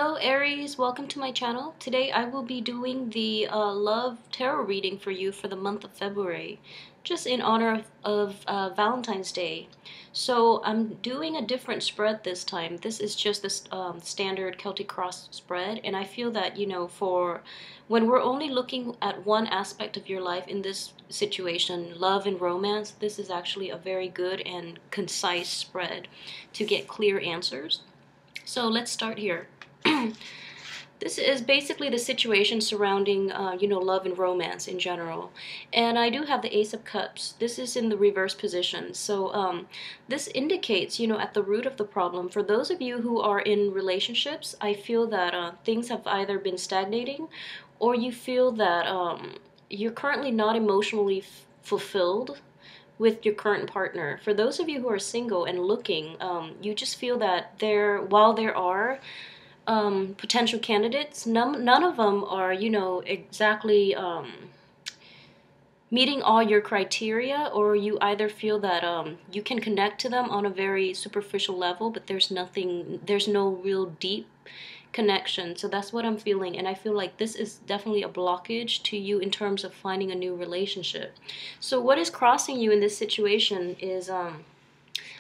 Hello Aries, welcome to my channel. Today I will be doing the love tarot reading for you for the month of February, just in honor of Valentine's Day. So I'm doing a different spread this time. This is just this standard Celtic cross spread, and I feel that, for when we're only looking at one aspect of your life in this situation, love and romance, this is actually a very good and concise spread to get clear answers. So let's start here. This is basically the situation surrounding, love and romance in general. And I do have the Ace of Cups. This is in the reverse position. So this indicates, at the root of the problem, for those of you who are in relationships, I feel that things have either been stagnating or you feel that you're currently not emotionally fulfilled with your current partner. For those of you who are single and looking, you just feel that while there are potential candidates, none of them are, exactly meeting all your criteria, or you either feel that you can connect to them on a very superficial level, but there's no real deep connection. So that's what I'm feeling, and I feel like this is definitely a blockage to you in terms of finding a new relationship. So what is crossing you in this situation is I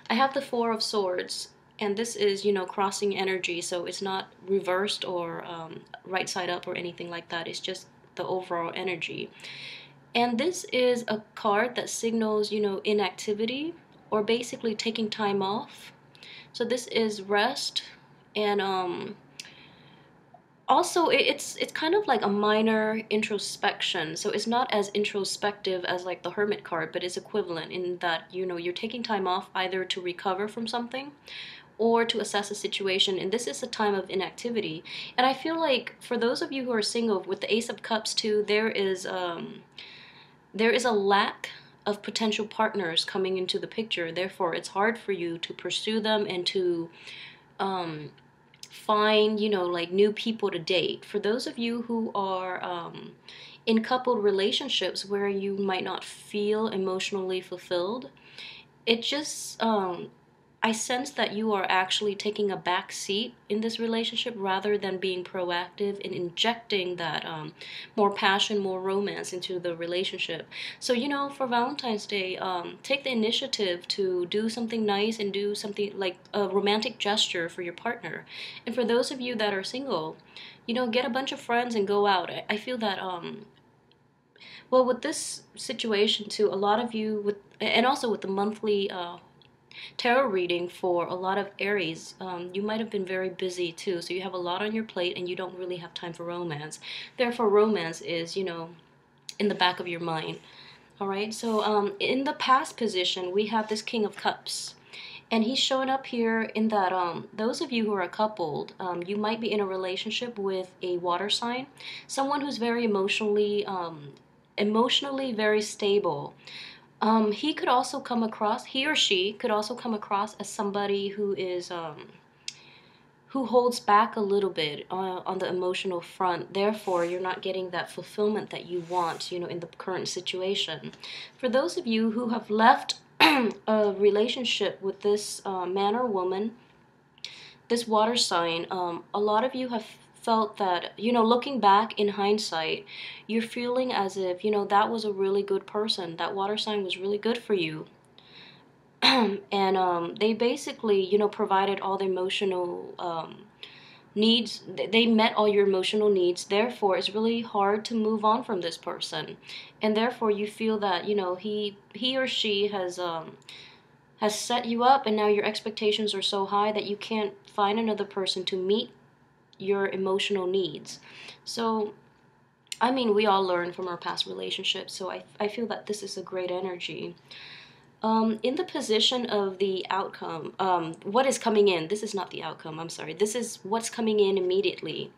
have the Four of Swords, and this is, crossing energy, so it's not reversed or right side up or anything like that. It's just the overall energy. And this is a card that signals, inactivity or basically taking time off. So this is rest, and also it's kind of like a minor introspection. So it's not as introspective as like the Hermit card, but it's equivalent in that, you're taking time off either to recover from something or to assess a situation, and this is a time of inactivity. And I feel like for those of you who are single, with the Ace of Cups too, there is a lack of potential partners coming into the picture. Therefore it's hard for you to pursue them and to find, like new people to date. For those of you who are in coupled relationships where you might not feel emotionally fulfilled, it just I sense that you are actually taking a back seat in this relationship rather than being proactive in injecting that more passion, more romance into the relationship. So, for Valentine's Day, take the initiative to do something nice and do something like a romantic gesture for your partner. And for those of you that are single, get a bunch of friends and go out. I feel that well, with this situation too, a lot of you and also with the monthly tarot reading for a lot of Aries, you might have been very busy too, so you have a lot on your plate and you don't really have time for romance. Therefore romance is, in the back of your mind. All right, so in the past position we have this King of Cups, and he's showing up here in that those of you who are coupled, you might be in a relationship with a water sign, someone who's very emotionally very stable. He or she could also come across as somebody who is who holds back a little bit on the emotional front. Therefore, you're not getting that fulfillment that you want, in the current situation. For those of you who have left a relationship with this man or woman, this water sign, a lot of you have felt that, looking back in hindsight, you're feeling as if, that was a really good person. That water sign was really good for you. And they basically, provided all the emotional needs. They met all your emotional needs. Therefore, it's really hard to move on from this person. And therefore, you feel that, he or she has set you up, and now your expectations are so high that you can't find another person to meet your emotional needs. So, I mean, we all learn from our past relationships, so I feel that this is a great energy. In the position of the outcome, what is coming in, this is not the outcome, I'm sorry, this is what's coming in immediately.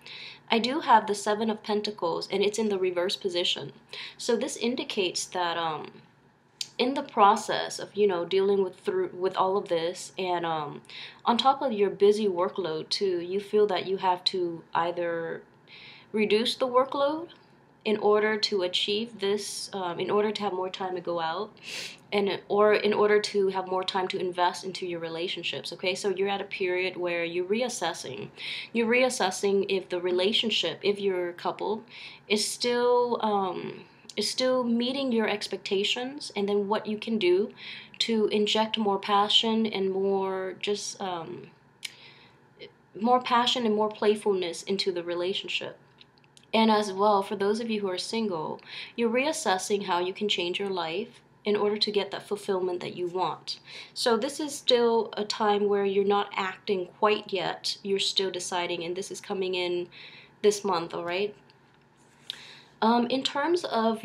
I do have the Seven of Pentacles, and it's in the reverse position. So this indicates that in the process of, dealing with all of this, and on top of your busy workload too, you feel that you have to either reduce the workload in order to achieve this, in order to have more time to go out, or in order to have more time to invest into your relationships. Okay, so you're at a period where you're reassessing if the relationship, if you're coupled, is still meeting your expectations, and then what you can do to inject more passion and more passion and more playfulness into the relationship. And as well, for those of you who are single, you're reassessing how you can change your life in order to get that fulfillment that you want. So this is still a time where you're not acting quite yet. You're still deciding, and this is coming in this month, all right? In terms of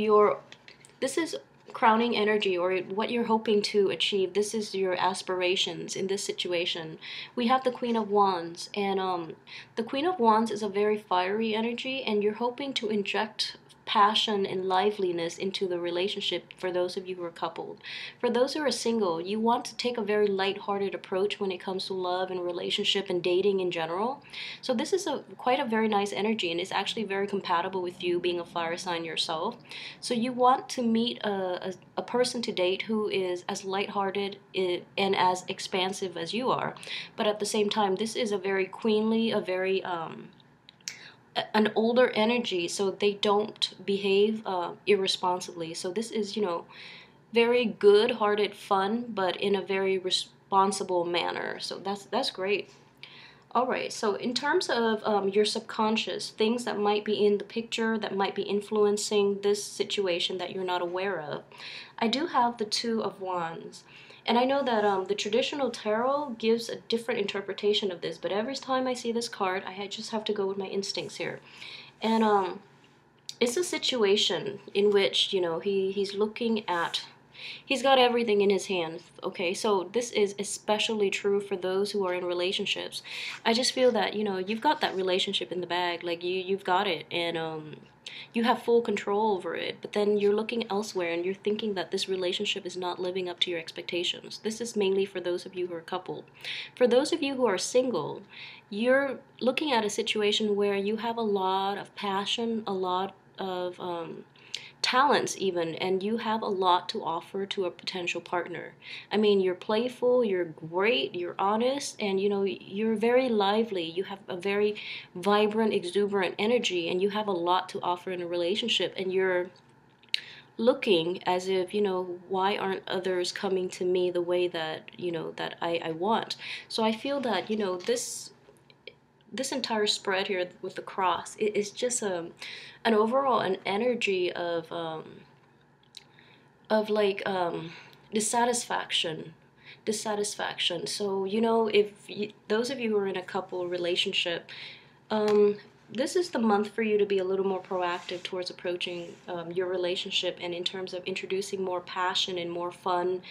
this is crowning energy, or what you're hoping to achieve. This is your aspirations in this situation. We have the Queen of Wands, and the Queen of Wands is a very fiery energy, and you're hoping to inject passion and liveliness into the relationship for those of you who are coupled. For those who are single, you want to take a very light-hearted approach when it comes to love and relationship and dating in general. So this is quite a very nice energy, and it's actually very compatible with you being a fire sign yourself. So you want to meet a person to date who is as lighthearted and as expansive as you are. But at the same time, this is a very queenly, an older energy, so they don't behave irresponsibly. So this is, very good-hearted fun, but in a very responsible manner. So that's great. All right, so in terms of your subconscious, things that might be in the picture that might be influencing this situation that you're not aware of, I do have the Two of Wands. And I know that the traditional tarot gives a different interpretation of this, but every time I see this card, I just have to go with my instincts here. And it's a situation in which, he's looking at, he's got everything in his hands, okay? So this is especially true for those who are in relationships. I just feel that, you've got that relationship in the bag, like you've got it, and you have full control over it, but then you're looking elsewhere and you're thinking that this relationship is not living up to your expectations. This is mainly for those of you who are coupled. For those of you who are single, you're looking at a situation where you have a lot of passion, a lot of talents even, and you have a lot to offer to a potential partner. I mean, you're playful, you're great, you're honest, and you're very lively. You have a very vibrant, exuberant energy, and you have a lot to offer in a relationship, and you're looking as if, why aren't others coming to me the way that, that I want. So I feel that, this entire spread here with the cross, it is just an overall an energy of like dissatisfaction. So if those of you who are in a couple relationship, this is the month for you to be a little more proactive towards approaching your relationship, and in terms of introducing more passion and more fun,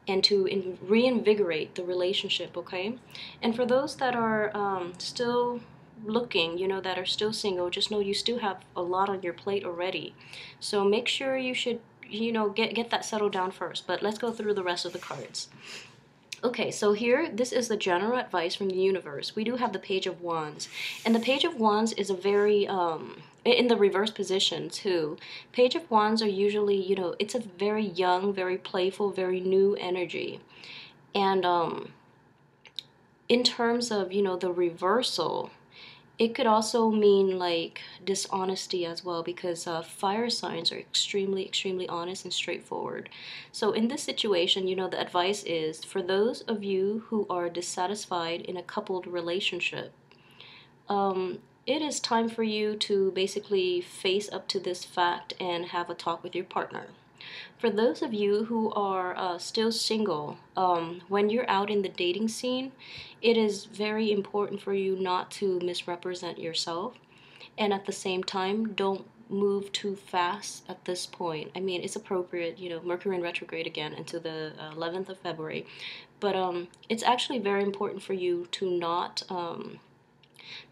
and to reinvigorate the relationship, okay? And for those that are still looking, that are still single, just know you still have a lot on your plate already. So make sure you should, get that settled down first. But let's go through the rest of the cards. Okay, so here, this is the general advice from the universe. We do have the Page of Wands. And the Page of Wands is a very, in the reverse position too. Page of Wands are usually, it's a very young, very playful, very new energy. And in terms of, the reversal, it could also mean like dishonesty as well, because fire signs are extremely honest and straightforward. So in this situation, the advice is for those of you who are dissatisfied in a coupled relationship, it is time for you to basically face up to this fact and have a talk with your partner. For those of you who are still single, when you're out in the dating scene, it is very important for you not to misrepresent yourself. And at the same time, don't move too fast at this point. I mean, it's appropriate, Mercury in retrograde again into the 11th of February. But it's actually very important for you to not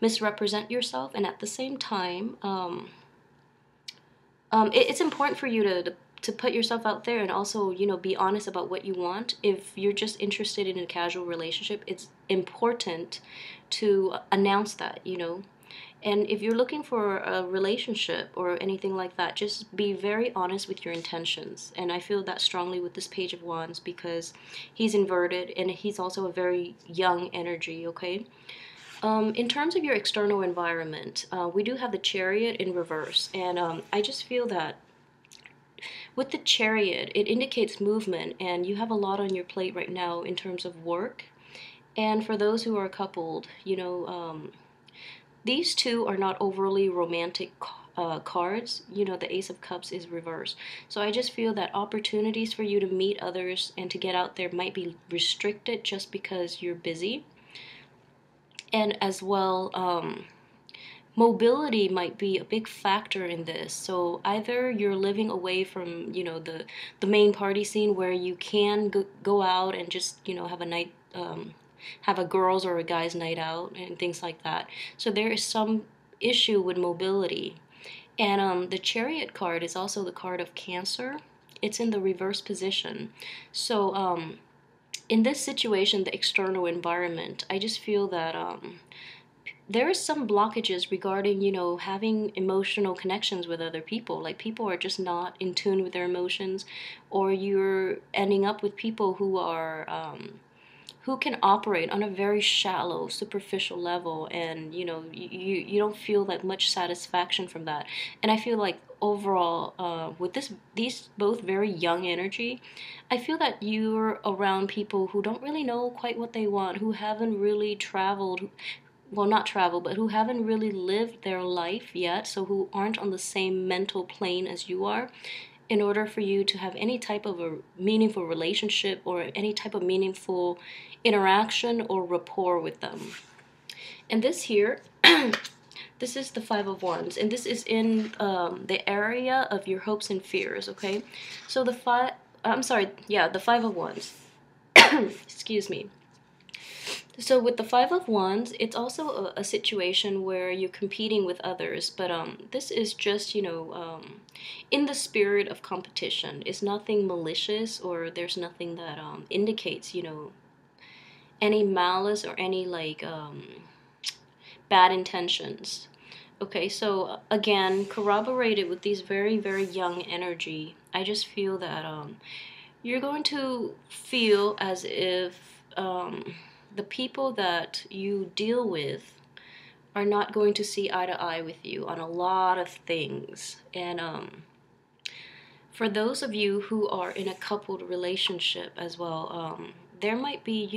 misrepresent yourself. And at the same time, it's important for you to put yourself out there, and also, be honest about what you want. If you're just interested in a casual relationship, it's important to announce that, And if you're looking for a relationship or anything like that, just be very honest with your intentions. And I feel that strongly with this Page of Wands because he's inverted and he's also a very young energy, okay? In terms of your external environment, we do have the Chariot in reverse. And I just feel that with the Chariot, it indicates movement, and you have a lot on your plate right now in terms of work. And for those who are coupled, these two are not overly romantic cards. The Ace of Cups is reversed. So I just feel that opportunities for you to meet others and to get out there might be restricted just because you're busy. And as well, mobility might be a big factor in this. So either you're living away from, the main party scene where you can go out and just, have a night, have a girls or a guys night out and things like that. So there is some issue with mobility. And the Chariot card is also the card of Cancer. It's in the reverse position. So in this situation, the external environment, I just feel that there is some blockages regarding, having emotional connections with other people. Like people are just not in tune with their emotions, or you're ending up with people who are who can operate on a very shallow, superficial level, and you don't feel like much satisfaction from that. And I feel like overall, with these both very young energy, I feel that you're around people who don't really know quite what they want, who haven't really traveled, well, not travel, but who haven't really lived their life yet, so who aren't on the same mental plane as you are, in order for you to have any type of a meaningful relationship or any type of meaningful interaction or rapport with them. And this here, this is the Five of Wands, and this is in the area of your hopes and fears, okay? So the Five of Wands. Excuse me. So with the Five of Wands, it's also a situation where you're competing with others, but this is just, in the spirit of competition. It's nothing malicious, or there's nothing that indicates, any malice or any like bad intentions. Okay, so again, corroborated with these very, very young energy, I just feel that you're going to feel as if the people that you deal with are not going to see eye to eye with you on a lot of things. And for those of you who are in a coupled relationship as well, there might be,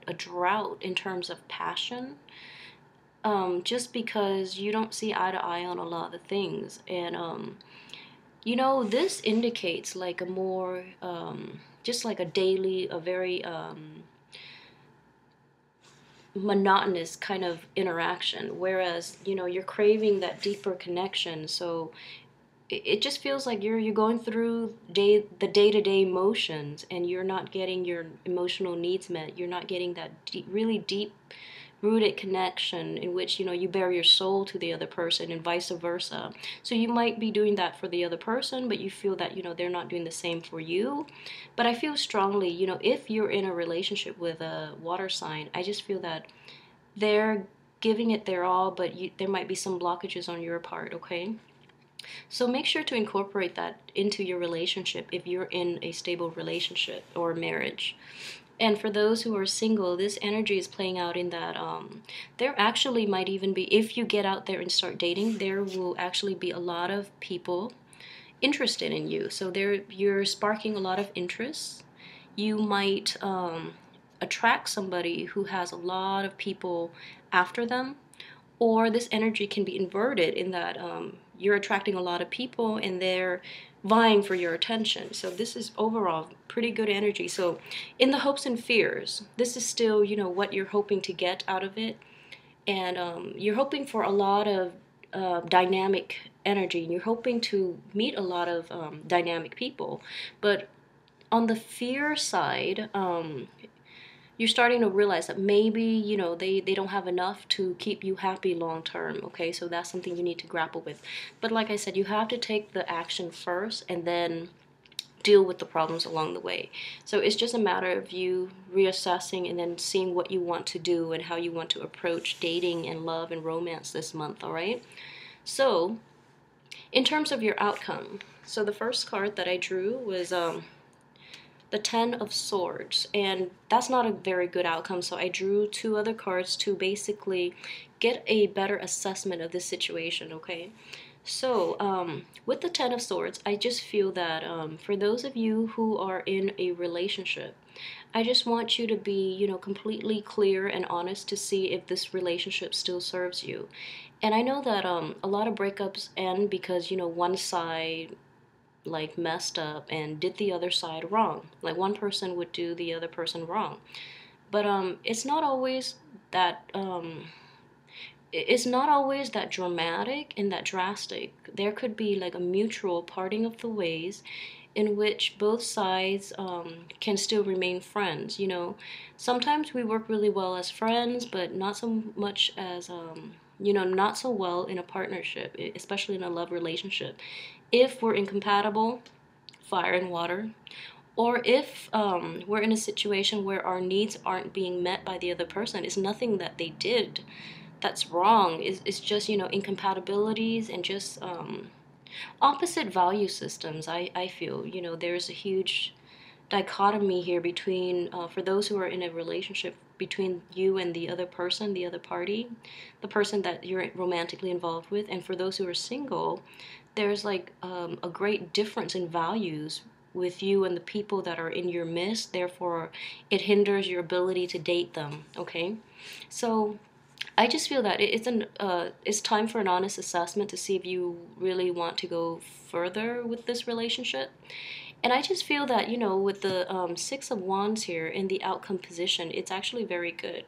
a drought in terms of passion, just because you don't see eye to eye on a lot of things. And this indicates like a more just like a very monotonous kind of interaction, whereas you're craving that deeper connection. So it just feels like you're going through the day-to-day motions, and you're not getting your emotional needs met. You're not getting that really deep rooted connection in which you bear your soul to the other person, and vice versa. So you might be doing that for the other person, but you feel that they're not doing the same for you. But I feel strongly, if you're in a relationship with a water sign, I just feel that they're giving it their all, but there might be some blockages on your part, okay? So make sure to incorporate that into your relationship if you're in a stable relationship or marriage. And for those who are single, this energy is playing out in that there actually might even be, if you get out there and start dating, there will actually be a lot of people interested in you. So you're sparking a lot of interest. You might attract somebody who has a lot of people after them, or this energy can be inverted in that you're attracting a lot of people and they're vying for your attention. So this is overall pretty good energy. So in the hopes and fears, this is still, what you're hoping to get out of it. And you're hoping for a lot of dynamic energy. You're hoping to meet a lot of dynamic people. But on the fear side, you're starting to realize that maybe they don't have enough to keep you happy long term. Okay, so that's something you need to grapple with. But like I said, you have to take the action first, and then deal with the problems along the way. So it's just a matter of you reassessing and then seeing what you want to do and how you want to approach dating and love and romance this month, all right? So, in terms of your outcome, so the first card that I drew was the Ten of Swords, and that's not a very good outcome, so I drew two other cards to basically get a better assessment of this situation, okay? So, with the Ten of Swords, I just feel that for those of you who are in a relationship, I just want you to be, completely clear and honest to see if this relationship still serves you. And I know that a lot of breakups end because, one side like messed up and did the other side wrong. Like one person would do the other person wrong. But it's not always that it's not always that dramatic and that drastic. There could be like a mutual parting of the ways in which both sides can still remain friends. Sometimes we work really well as friends, but not so much as, not so well in a partnership, especially in a love relationship. If we're incompatible, fire and water, or if we're in a situation where our needs aren't being met by the other person, it's nothing that they did that's wrong. It's just, incompatibilities and just opposite value systems. I feel, there's a huge dichotomy here between, for those who are in a relationship, between you and the other person, the other party, the person that you're romantically involved with. And for those who are single, there's like a great difference in values with you and the people that are in your midst. Therefore, it hinders your ability to date them, okay? So I just feel that it's time for an honest assessment to see if you really want to go further with this relationship. And I just feel that, with the Six of Wands here in the outcome position, it's actually very good.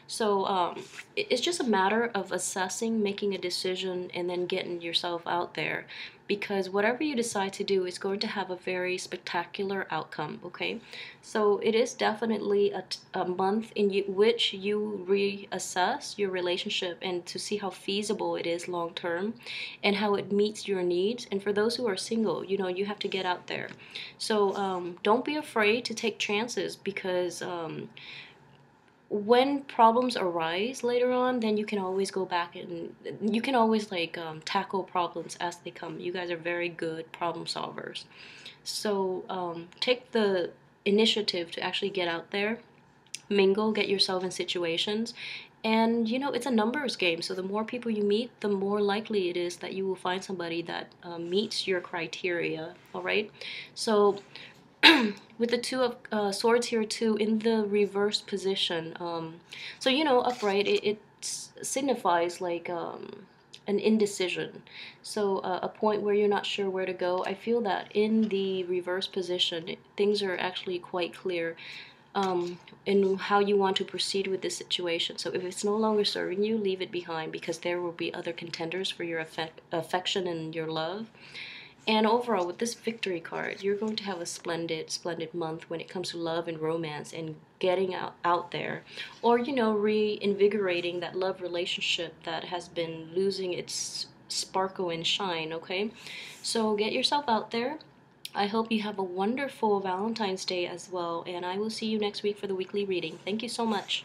So it's just a matter of assessing, making a decision, and then getting yourself out there. Because whatever you decide to do is going to have a very spectacular outcome, okay? So it is definitely a month in which you reassess your relationship and to see how feasible it is long term and how it meets your needs. And for those who are single, you have to get out there. So don't be afraid to take chances because when problems arise later on, then you can always go back and you can always like tackle problems as they come. You guys are very good problem solvers. So take the initiative to actually get out there, mingle, get yourself in situations. And it's a numbers game. So the more people you meet, the more likely it is that you will find somebody that meets your criteria. All right. So with the Two of Swords here too in the reverse position. So upright it signifies like an indecision. So a point where you're not sure where to go. I feel that in the reverse position, things are actually quite clear in how you want to proceed with this situation. So if it's no longer serving you, leave it behind because there will be other contenders for your affection and your love. And overall, with this victory card, you're going to have a splendid, splendid month when it comes to love and romance and getting out there. Or, reinvigorating that love relationship that has been losing its sparkle and shine, okay? So get yourself out there. I hope you have a wonderful Valentine's Day as well. And I will see you next week for the weekly reading. Thank you so much.